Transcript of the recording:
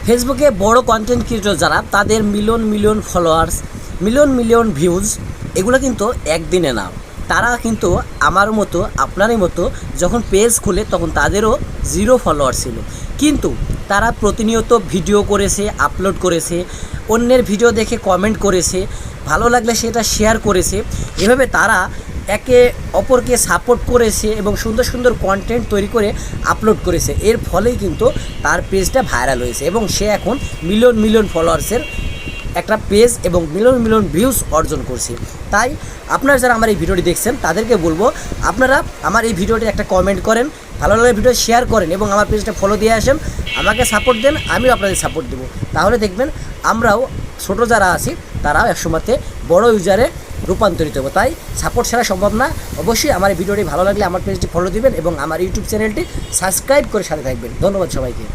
ফেসবুকে বড় content creator যারা তাদের million million followers, million million views, এগুলো কিন্তু একদিনে না। তারা কিন্তু আমার মতো আপনারই মতো যখন পেজ খুলে তখন তাদেরও 0 ফলোয়ার ছিল, কিন্তু তারা প্রতিনিয়ত ভিডিও করেছে, আপলোড করেছে, অন্যের ভিডিও দেখে কমেন্ট করেছে, ভালো লাগলে সেটা শেয়ার করেছে। এভাবে তারা একে অপরকে সাপোর্ট করেছে এবং সুন্দর সুন্দর কন্টেন্ট তৈরি করে আপলোড করেছে। এর ফলেই কিন্তু তার পেজটা ভাইরাল হয়েছে এবং সে এখন মিলিয়ন মিলিয়ন ফলোয়ার্সের একটা পেজ এবং মিলিয়ন মিলিয়ন ভিউজ অর্জন করছে। তাই আপনারা যারা আমার এই ভিডিওটি দেখছেন তাদেরকে বলবো, আপনারা আমার এই ভিডিওটি একটা কমেন্ট করেন, ভালো লাগলে ভিডিও শেয়ার করেন এবং আমার পেজটা ফলো দিয়ে আসেন, আমাকে সাপোর্ট দেন, আমিও আপনাদের সাপোর্ট দেবো। তাহলে দেখবেন আমরাও ছোটো যারা আছি তারাও একসময়তে বড় ইউজারে রূপান্তরিত হবো। তাই সাপোর্ট ছাড়া সম্ভব না। অবশ্যই আমার এই ভিডিওটি ভালো লাগলে আমার পেজটি ফলো দিবেন এবং আমার ইউটিউব চ্যানেলটি সাবস্ক্রাইব করে সাথে থাকবেন। ধন্যবাদ সবাইকে।